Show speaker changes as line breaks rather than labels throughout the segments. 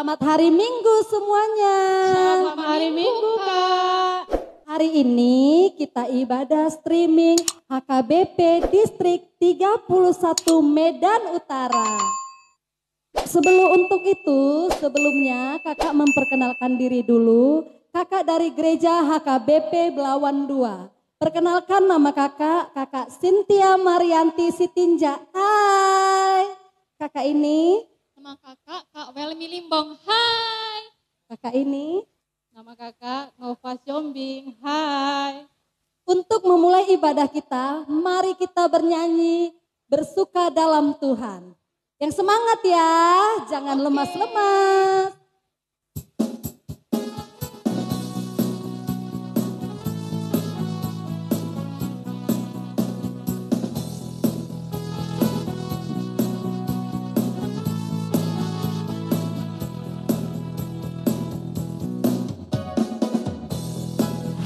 Selamat hari Minggu semuanya.
Selamat hari Minggu, Kak.
Hari ini kita ibadah streaming HKBP Distrik 31 Medan Utara. Sebelumnya kakak memperkenalkan diri dulu. Kakak dari gereja HKBP Belawan 2. Perkenalkan nama kakak Cynthia Marianti Sitinja. Hai. Kakak ini?
Nama kakak Kak Welmi Limbong. Hai.
Kakak ini?
Nama kakak Nova Siombing. Hai.
Untuk memulai ibadah kita, mari kita bernyanyi bersuka dalam Tuhan. Yang semangat ya, jangan lemas-lemas.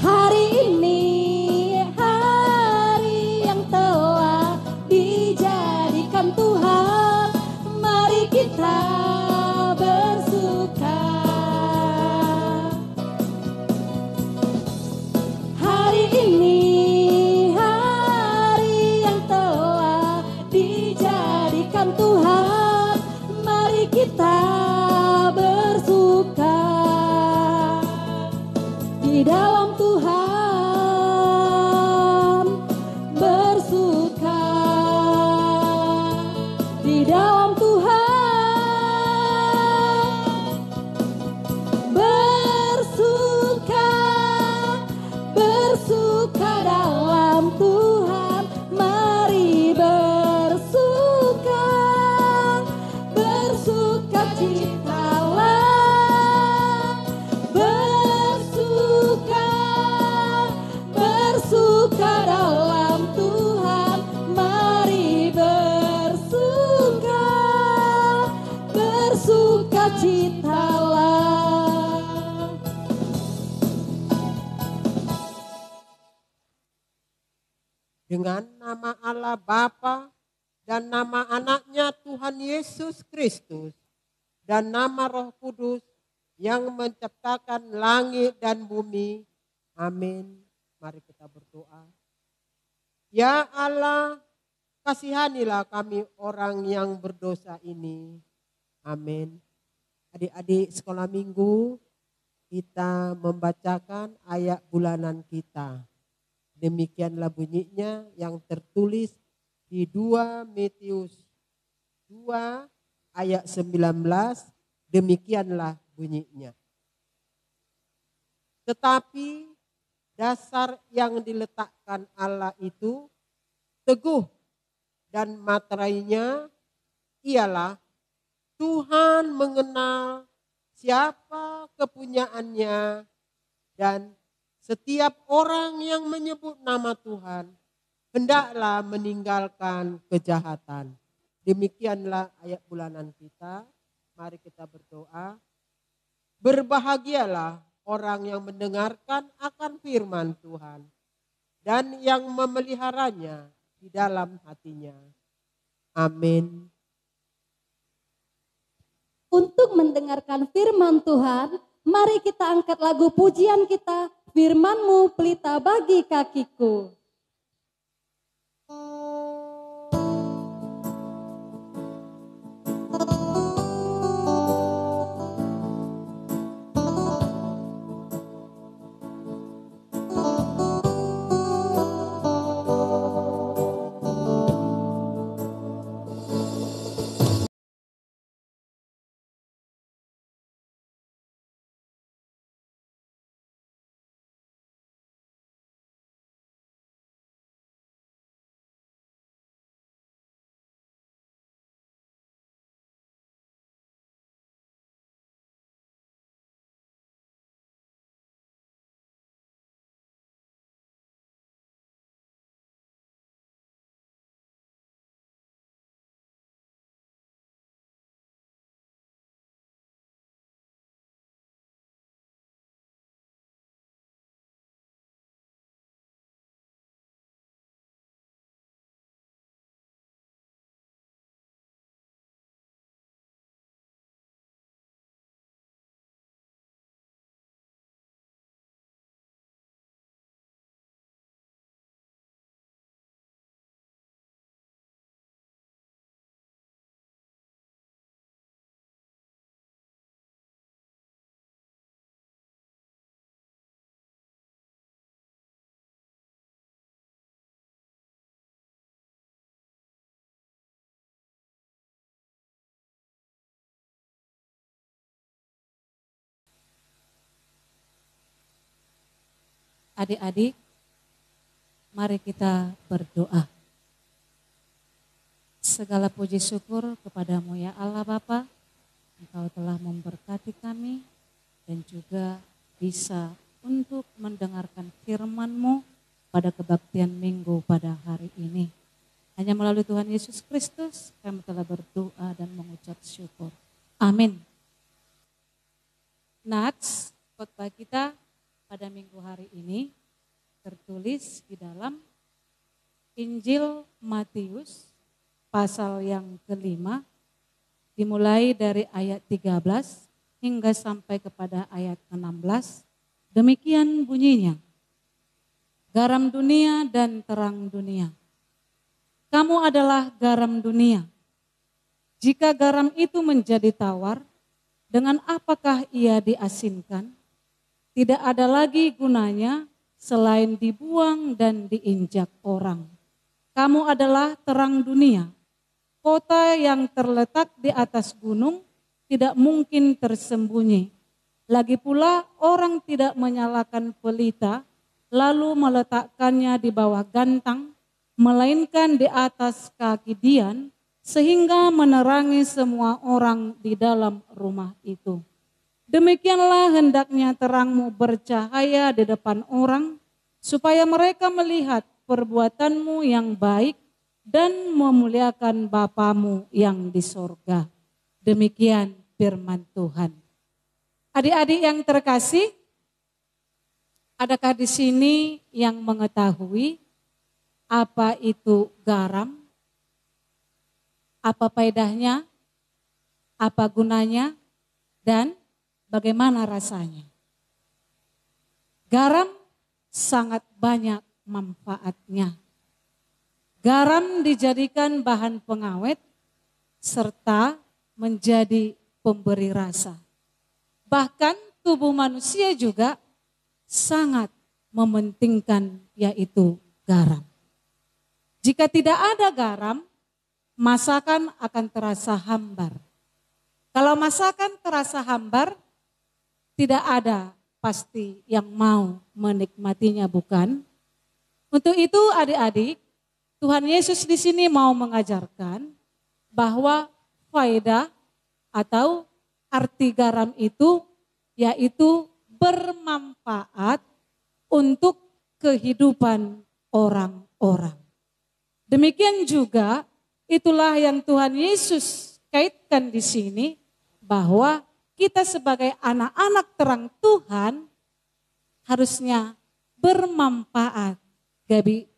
Hari ini hari yang telah dijadikan Tuhan, mari kita bersuka. Hari ini hari yang telah dijadikan Tuhan, mari kita bersuka di dalam Tuhan, bersuka di dalam Tuhan, bersuka dalam Tuhan, mari bersuka citalah, bersuka dalam Tuhan, mari bersuka citalah.
Dengan nama Allah Bapa dan nama anaknya Tuhan Yesus Kristus dan nama Roh Kudus yang menciptakan langit dan bumi. Amin. Mari kita berdoa. Ya Allah, kasihanilah kami orang yang berdosa ini. Amin. Adik-adik sekolah minggu, kita membacakan ayat bulanan kita. Demikianlah bunyinya yang tertulis di 2 Matius 2 ayat 19. Demikianlah bunyinya. Tetapi dasar yang diletakkan Allah itu teguh dan materainya ialah Tuhan mengenal siapa kepunyaannya dan setiap orang yang menyebut nama Tuhan hendaklah meninggalkan kejahatan. Demikianlah ayat bulanan kita. Mari kita berdoa. Berbahagialah orang yang mendengarkan akan firman Tuhan dan yang memeliharanya di dalam hatinya. Amin.
Untuk mendengarkan firman Tuhan, mari kita angkat lagu pujian kita, Firman-Mu pelita bagi kakiku. Adik-adik, mari kita berdoa. Segala puji syukur kepadamu ya Allah Bapa, Engkau telah memberkati kami dan juga bisa untuk mendengarkan firman-Mu pada kebaktian minggu pada hari ini. Hanya melalui Tuhan Yesus Kristus kami telah berdoa dan mengucap syukur. Amin. Nats, khotbah kita pada minggu hari ini tertulis di dalam Injil Matius pasal yang kelima, dimulai dari ayat 13 hingga sampai kepada ayat 16. Demikian bunyinya. Garam dunia dan terang dunia. Kamu adalah garam dunia. Jika garam itu menjadi tawar, dengan apakah ia diasinkan? Tidak ada lagi gunanya selain dibuang dan diinjak orang. Kamu adalah terang dunia. Kota yang terletak di atas gunung tidak mungkin tersembunyi. Lagi pula orang tidak menyalakan pelita lalu meletakkannya di bawah gantang, melainkan di atas kaki dian sehingga menerangi semua orang di dalam rumah itu. Demikianlah hendaknya terangmu bercahaya di depan orang, supaya mereka melihat perbuatanmu yang baik dan memuliakan Bapamu yang di sorga. Demikian firman Tuhan. Adik-adik yang terkasih, adakah di sini yang mengetahui apa itu garam? Apa faedahnya? Apa gunanya? Dan bagaimana rasanya? Garam sangat banyak manfaatnya. Garam dijadikan bahan pengawet serta menjadi pemberi rasa. Bahkan tubuh manusia juga sangat mementingkan yaitu garam. Jika tidak ada garam, masakan akan terasa hambar. Kalau masakan terasa hambar, tidak ada pasti yang mau menikmatinya, bukan? Untuk itu adik-adik, Tuhan Yesus di sini mau mengajarkan bahwa faedah atau arti garam itu yaitu bermanfaat untuk kehidupan orang-orang. Demikian juga itulah yang Tuhan Yesus kaitkan di sini bahwa kita sebagai anak-anak terang Tuhan harusnya bermanfaat, Gabi,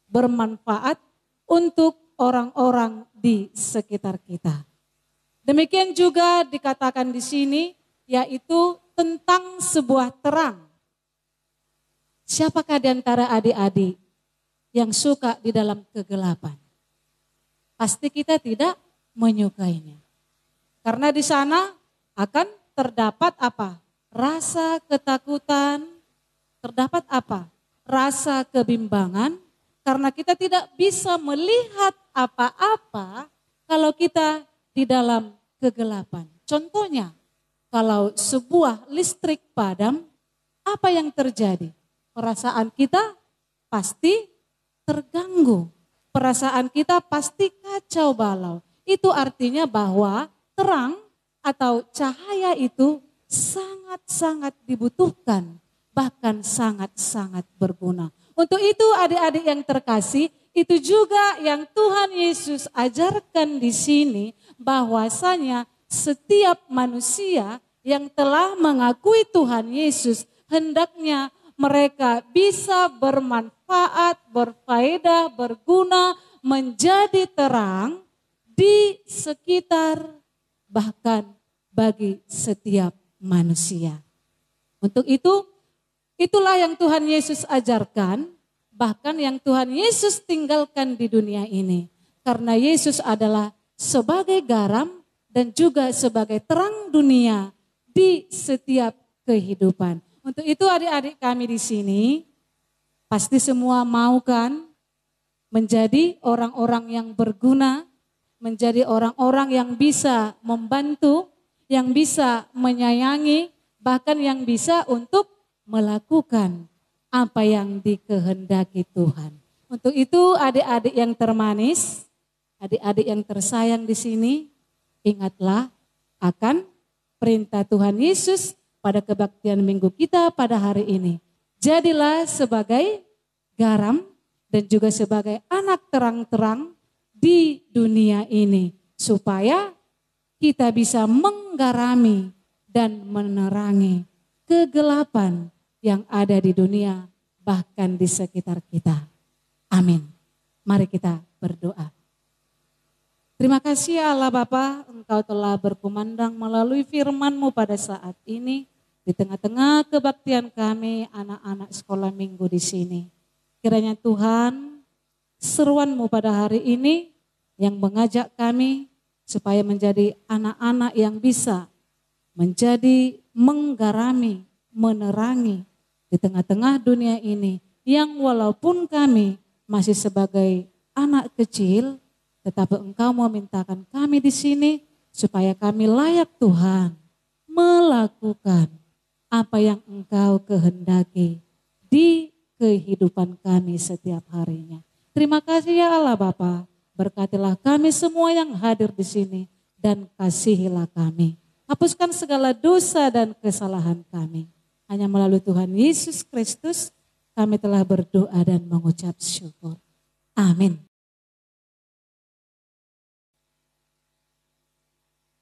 bermanfaat untuk orang-orang di sekitar kita. Demikian juga dikatakan di sini yaitu tentang sebuah terang. Siapakah di antara adik-adik yang suka di dalam kegelapan? Pasti kita tidak menyukainya. Karena di sana akan terdapat apa? Rasa ketakutan, terdapat apa? Rasa kebimbangan, karena kita tidak bisa melihat apa-apa kalau kita di dalam kegelapan. Contohnya, kalau sebuah listrik padam, apa yang terjadi? Perasaan kita pasti terganggu. Perasaan kita pasti kacau balau. Itu artinya bahwa terang atau cahaya itu sangat-sangat dibutuhkan. Bahkan sangat-sangat berguna. Untuk itu adik-adik yang terkasih, itu juga yang Tuhan Yesus ajarkan di sini, bahwasanya setiap manusia yang telah mengakui Tuhan Yesus, hendaknya mereka bisa bermanfaat, berfaedah, berguna, menjadi terang di sekitar, bahkan bagi setiap manusia. Untuk itu, itulah yang Tuhan Yesus ajarkan, bahkan yang Tuhan Yesus tinggalkan di dunia ini. Karena Yesus adalah sebagai garam dan juga sebagai terang dunia di setiap kehidupan. Untuk itu adik-adik kami di sini, pasti semua mau kan menjadi orang-orang yang berguna, menjadi orang-orang yang bisa membantu, yang bisa menyayangi, bahkan yang bisa untuk melakukan apa yang dikehendaki Tuhan. Untuk itu adik-adik yang termanis, adik-adik yang tersayang di sini, ingatlah akan perintah Tuhan Yesus pada kebaktian minggu kita pada hari ini. Jadilah sebagai garam dan juga sebagai anak terang-terang di dunia ini. Supaya kita bisa menggarami dan menerangi kegelapan yang ada di dunia bahkan di sekitar kita. Amin. Mari kita berdoa. Terima kasih Allah Bapa, Engkau telah berkumandang melalui firman-Mu pada saat ini di tengah-tengah kebaktian kami anak-anak sekolah minggu di sini. Kiranya Tuhan, seruan-Mu pada hari ini yang mengajak kami supaya menjadi anak-anak yang bisa menjadi menggarami, menerangi di tengah-tengah dunia ini yang walaupun kami masih sebagai anak kecil, tetapi Engkau memintakan kami di sini supaya kami layak Tuhan melakukan apa yang Engkau kehendaki di kehidupan kami setiap harinya. Terima kasih ya Allah Bapa, berkatilah kami semua yang hadir di sini dan kasihilah kami. Hapuskan segala dosa dan kesalahan kami. Hanya melalui Tuhan Yesus Kristus kami telah berdoa dan mengucap syukur. Amin.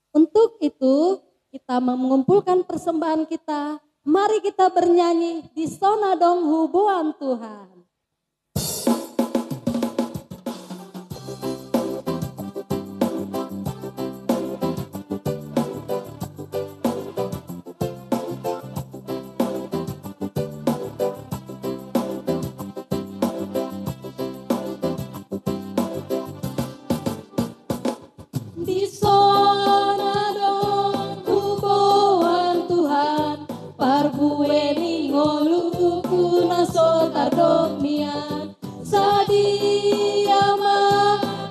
Untuk itu kita mengumpulkan persembahan kita. Mari kita bernyanyi di Sona Dong Hubuan Tuhan. Di Sona Dong Hubuan Tuhan, parbueni ngolu kuna sotardok nian. Sadia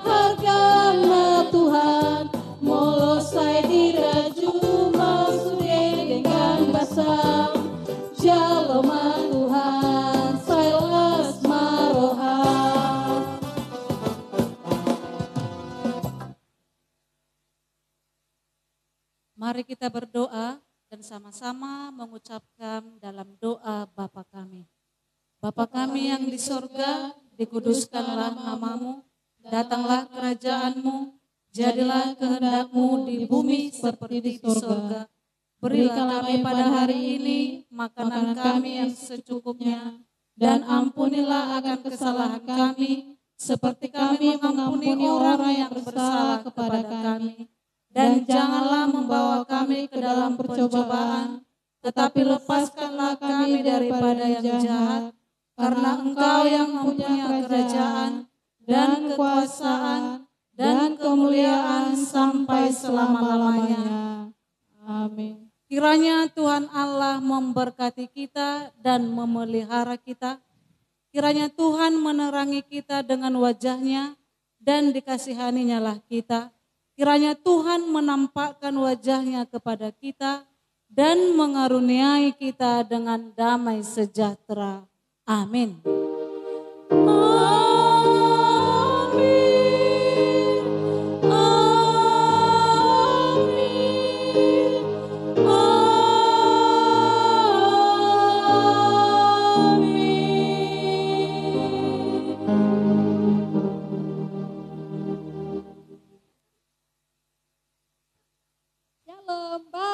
hargana Tuhan, molosai diraju masude dengan basam. Jaloma Tuhan, sailas marohan.
Mari kita berdoa dan sama-sama mengucapkan dalam doa Bapa kami. Bapa kami yang di sorga, dikuduskanlah namamu, datanglah kerajaanmu, jadilah kehendak-Mu di bumi seperti di sorga. Berilah kami pada hari ini makanan kami yang secukupnya, dan ampunilah akan kesalahan kami, seperti kami mengampuni orang yang bersalah kepada kami. Dan janganlah membawa kami ke dalam percobaan, tetapi lepaskanlah kami daripada yang jahat, karena Engkau yang mempunyai kerajaan dan kekuasaan dan kemuliaan sampai selama-lamanya.
Amin.
Kiranya Tuhan Allah memberkati kita dan memelihara kita. Kiranya Tuhan menerangi kita dengan wajah-Nya dan dikasihani-Nya lah kita. Kiranya Tuhan menampakkan wajah-Nya kepada kita dan mengaruniai kita dengan damai sejahtera. Amin.
Shalom, bye.